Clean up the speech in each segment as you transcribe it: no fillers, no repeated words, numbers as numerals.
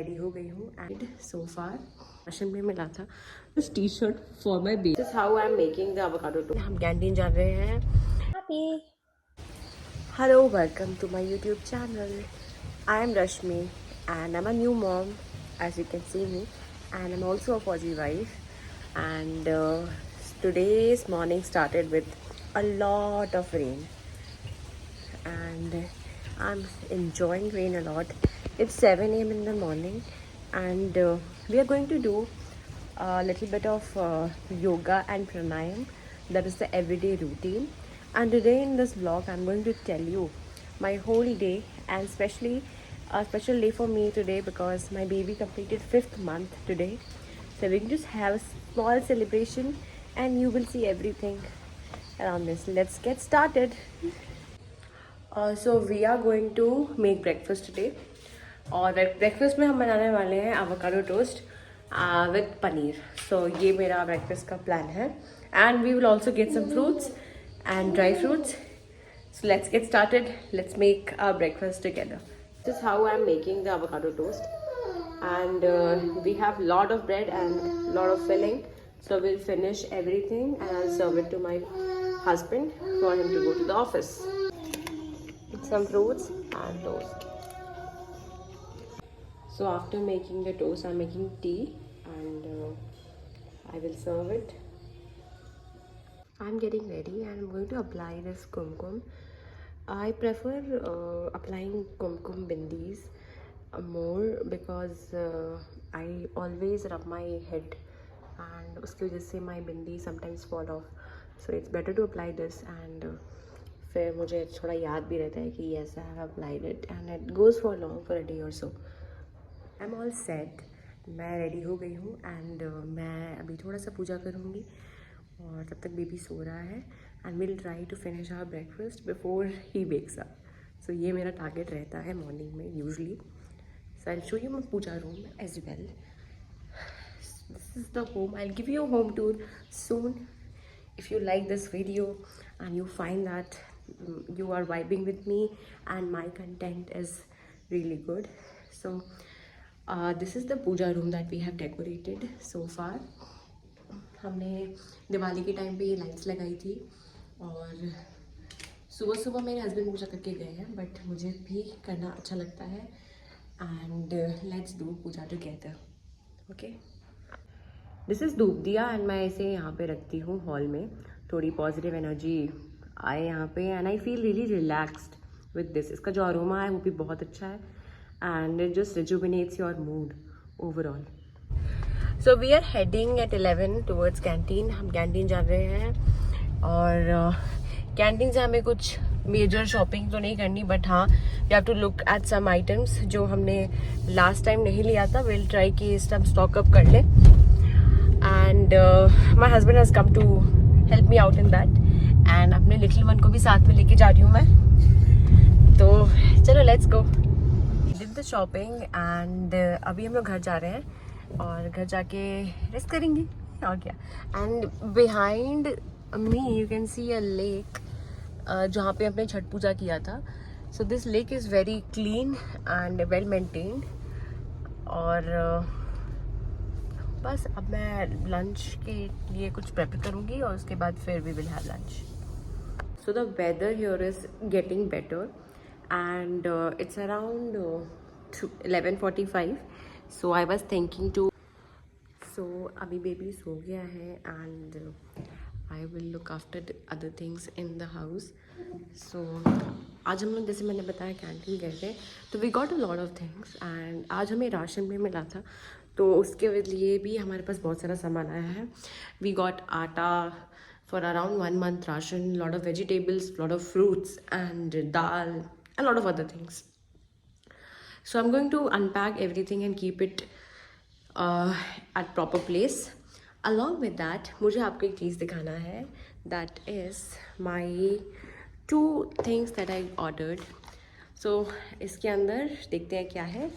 Ready हो गई हूँ एंड सो फार राशन में मिला था this T shirt for my baby. This is how I am making the avocado toast. हम कैंटीन जा रहे हैं। Happy hello welcome to my YouTube channel. I am Rashmi and I am a new mom as you can see me, and I'm also a Fauji wife, and today's morning started with a lot of rain and I'm enjoying rain a lot. It's 7 a.m. in the morning and we are going to do a little bit of yoga and pranayam. That is the everyday routine, and today in this vlog I'm going to tell you my whole day, and especially a special day for me today because my baby completed 5th month today. So we can just have a small celebration and you will see everything around this. Let's get started. So we are going to make breakfast today. और breakfast में हम बनाने वाले हैं avocado toast with paneer. So ये मेरा breakfast का plan है. And we will also get some fruits and dry fruits. So let's get started. Let's make our breakfast together. This is how I'm making the avocado toast. And we have lot of bread and lot of filling. So we'll finish everything and I'll serve it to my husband for him to go to the office. Some fruits and toast. So after making the toast, I'm making tea and I will serve it. I'm getting ready and I'm going to apply this kumkum. I prefer applying kumkum bindis more because I always rub my head and उसकी वजह से my bindi sometimes fall off. So it's better to apply this and फिर मुझे थोड़ा याद भी रहता है कि yes I have applied it and it goes for long for a day or so. I'm all set. मैं रेडी हो गई हूँ एंड मैं अभी थोड़ा सा पूजा करूँगी और तब तक बेबी सो रहा है and will try to finish our breakfast before he wakes up. So ये मेरा टारगेट रहता है मॉर्निंग में usually. So I will show you my puja room as well. This is the home. I will give you home tour soon. If you like this video and you find that you are vibing with me and my content is really good, so this is the puja room that we have decorated so far. हमने दिवाली के time पे ये lights लगाई थी और सुबह सुबह मेरे हस्बैंड पूजा करके गए हैं बट मुझे भी करना अच्छा लगता है and let's do puja together. Okay. This is dhoop diya and मैं इसे यहाँ पे रखती हूँ हॉल में. थोड़ी पॉजिटिव एनर्जी आए यहाँ पे and I feel really relaxed with this. इसका जो अरोमा है वो भी बहुत अच्छा है and it just rejuvenates your mood overall. So we are heading at 11 towards canteen. हम कैंटीन जा रहे हैं और कैंटीन से हमें कुछ मेजर शॉपिंग तो नहीं करनी बट हाँ we have to look at some items जो हमने लास्ट टाइम नहीं लिया था. विल ट्राई कि इस टाइम स्टॉक अप कर लें and my husband has come to help me out in that and अपने लिटिल वन को भी साथ में लेके जा रही हूँ मैं. तो चलो let's go. Did the shopping and अभी हम लोग घर जा रहे हैं और घर जाके रेस्ट करेंगे और क्या. And behind me you can see a lake जहाँ पे हमने छठ पूजा किया था. So this lake is very clean and well maintained. और बस अब मैं लंच के लिए कुछ प्रेपर करूँगी और उसके बाद फिर we will have lunch. So the weather here is getting better and it's around 11:45. So I was thinking to. सो अभी बेबी सो गया है and I will look after other things in the house. So आज हम लोग जैसे मैंने बताया कैंटीन गए थे तो we got a lot of things and आज हमें राशन भी मिला था तो उसके लिए भी हमारे पास बहुत सारा सामान आया है. वी गॉट आटा for around 1 month ration, lot of vegetables, lot of fruits and dal and lot of other things. So I'm going to unpack everything and keep it at proper place. Along with that, मुझे आपको एक चीज़ दिखाना है. That is my 2 things that I ordered. So इसके अंदर देखते हैं क्या है.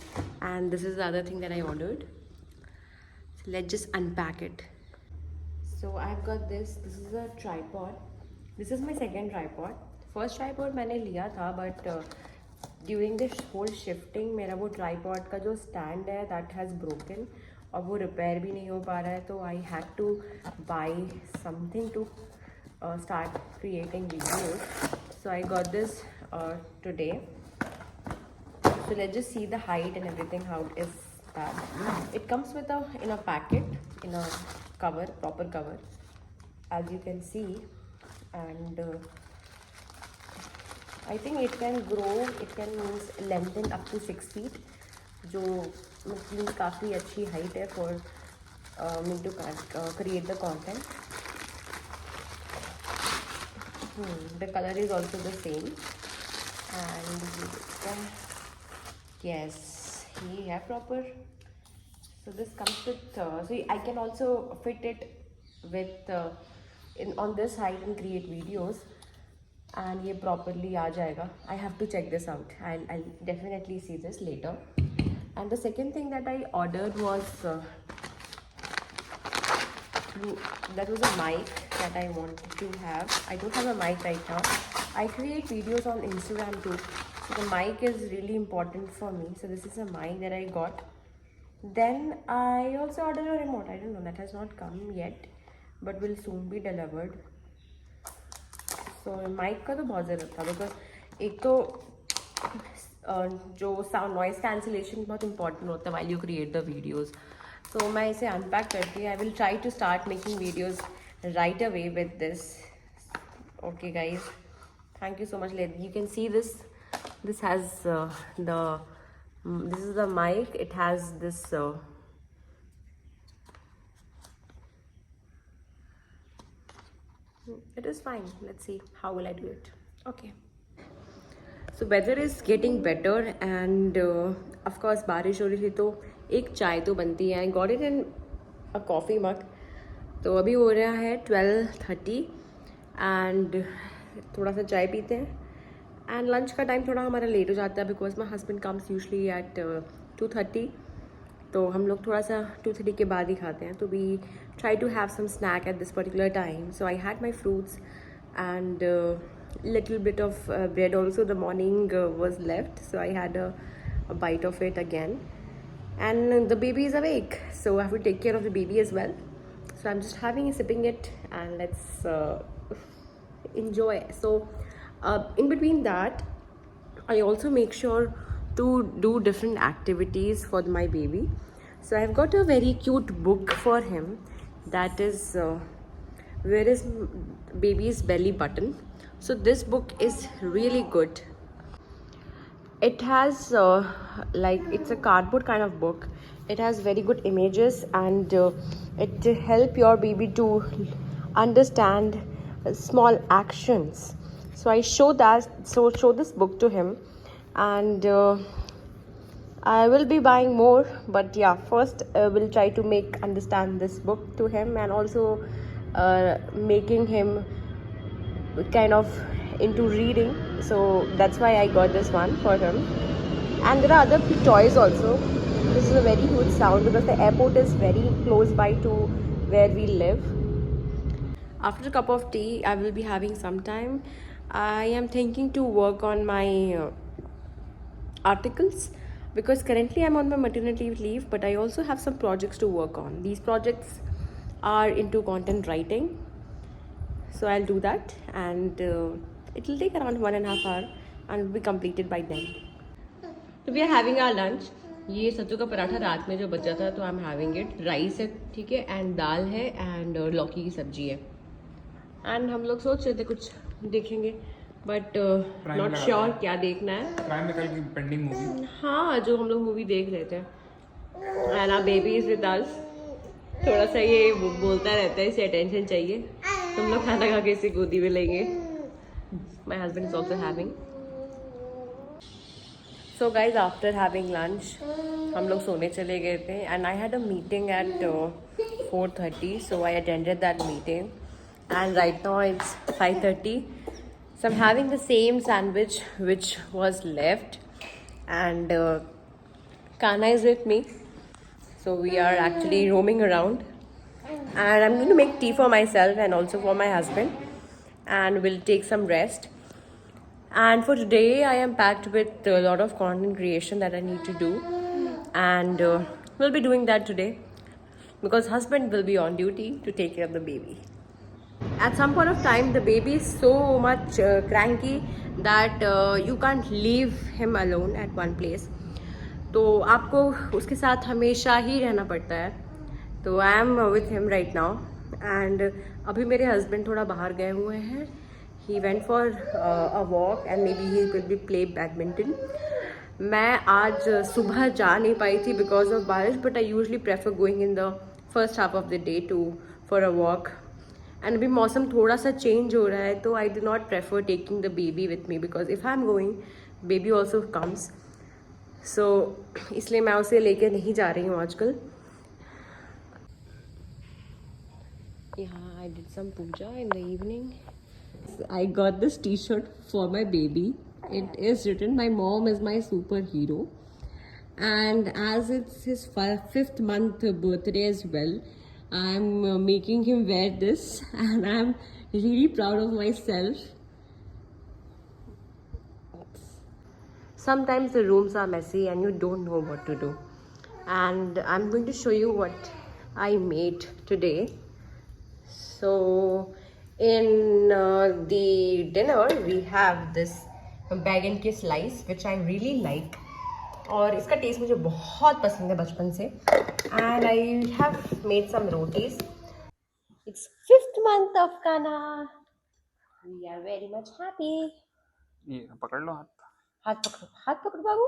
And this is the other thing that I ordered. So let's just unpack it. So I've got this. This is a tripod. This is my second tripod. First tripod मैंने लिया था but during this whole shifting मेरा वो tripod का जो stand है that has broken और वो रिपेयर भी नहीं हो पा रहा है, तो I had to buy something to start creating videos. So I got this today. So let's just see the height and everything, how is that. It comes with in a packet, in a cover, proper cover, as you can see. And I think it can grow, it can means lengthen up to 6 feet, जो means काफ़ी अच्छी height है for me to create the content. The color is also the same, and yes, he have proper. So this comes with so I can also fit it with on this height and create videos, and ये properly आ जाएगा. I have to check this out. I'll definitely see this later. And the second thing that I ordered was that was a mic that I wanted to have. I don't have a mic right now. I create videos on Instagram too, so the mic is really important for me. So this is a mic that I got. Then I also ordered a remote. I don't know, that has not come yet, but will soon be delivered. So mic का तो बहुत ज़रूरत था, because एक तो जो sound noise cancellation बहुत important होता है while you create the videos. So मैं इसे unpack करके I will try to start making videos right away with this. Okay guys, thank you so much. You can see this has this is the mic. It has this it is fine. Let's see how will I do it. Okay, so weather is getting better, and of course बारिश हो रही थी तो एक चाय तो बनती है. I got it in a coffee mug. तो अभी हो रहा है 12:30 and थोड़ा सा चाय पीते हैं. एंड लंच का टाइम थोड़ा हमारा लेट हो जाता है because my husband comes usually at 2:30. तो हम लोग थोड़ा सा 2:30 के बाद ही खाते हैं. तो we try to have some snack at this particular time. So I had my fruits and little bit of bread also. The morning was left, so I had a bite of it again. And the baby is awake, so I have to take care of the baby as well. So I'm just sipping it, and let's enjoy. So in between that, I also make sure to do different activities for my baby. So I've got a very cute book for him, that is Where is Baby's Belly Button. So this book is really good. It has it's a cardboard kind of book. It has very good images, and it help your baby to understand small actions. So I show this book to him, and I will be buying more, but yeah, first we'll try to make understand this book to him, and also making him kind of into reading. So that's why I got this one for him. And there are other toys also. This is a very huge sound because the airport is very close by to where we live. After a cup of tea, I will be having some time. I am thinking to work on my articles, because currently I'm on my maternity leave, but I also have some projects to work on. These projects are into content writing, so I'll do that, and it will take around 1.5 hours and will be completed by then. So we are having our lunch. ये सत्तू का पराठा रात में जो बचा था, तो I am having it. Rice है, ठीक है, एंड दाल है, एंड लौकी की सब्जी है. एंड हम लोग सोच रहे थे कुछ देखेंगे, बट नॉट श्योर क्या देखना है. प्राइम में कल की पेंडिंग मूवी, हाँ, जो हम लोग मूवी देख रहे थे. And our baby is with us. थोड़ा सा ये बोलता रहता है, इसे अटेंशन चाहिए. तुम लोग खाना खा के इसे गोदी में लेंगे. My husband is also having. So guys, after having lunch हम लोग सोने चले गए थे, and I had a meeting at 4:30, so I attended that meeting, and right now it's 5:30. So I'm having the same sandwich which was left, and Kana is with me. So we are actually roaming around, and I'm going to make tea for myself and also for my husband, and we'll take some rest. And for today, I am packed with a lot of content creation that I need to do, and we'll be doing that today because husband will be on duty to take care of the baby. At some point of time, the baby is so much cranky that you can't leave him alone at one place. तो आपको उसके साथ हमेशा ही रहना पड़ता है. तो I am with him right now and अभी मेरे हस्बैंड थोड़ा बाहर गए हुए हैं. He went for a walk and maybe he will be play badminton. मैं आज सुबह जा नहीं पाई थी because of barish, but I usually prefer going in the first half of the day to for a walk. And अभी मौसम थोड़ा सा चेंज हो रहा है तो I do not prefer taking the baby with me because if I am going baby also comes. So इसलिए मैं उसे लेकर नहीं जा रही हूँ आजकल. यहाँ I did some puja in the evening. I got this t-shirt for my baby. It is written, "My mom is my superhero." And as it's his 5th month birthday as well, I'm making him wear this and I'm really proud of myself. Sometimes the rooms are messy and you don't know what to do. And I'm going to show you what I made today. So in the dinner we have this बैगन के slice which I really like और इसका test मुझे बहुत पसंद है बचपन से. And I have made some rotis. It's 5th month of Kana. We are very much happy. ये पकड़ लो हाथ पकड़ो बाबू.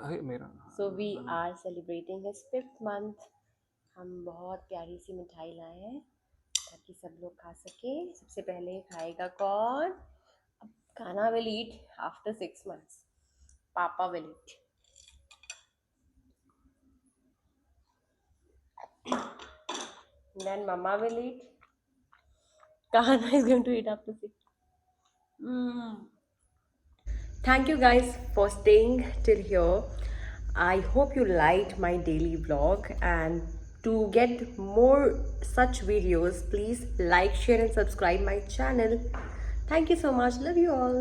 अरे मेरा. So we are celebrating his 5th month. हम बहुत प्यारी सी मिठाई लाए हैं ताकि सब लोग खा सके. सबसे पहले खाएगा कौन? अब खाना विल ईट आफ्टर 6 months. पापा will eat. Then mama will eat. Kahana is going to eat after 6. Thank you guys for staying till here. I hope you liked my daily vlog, and to get more such videos, please like, share and subscribe my channel. Thank you so much. Love you all.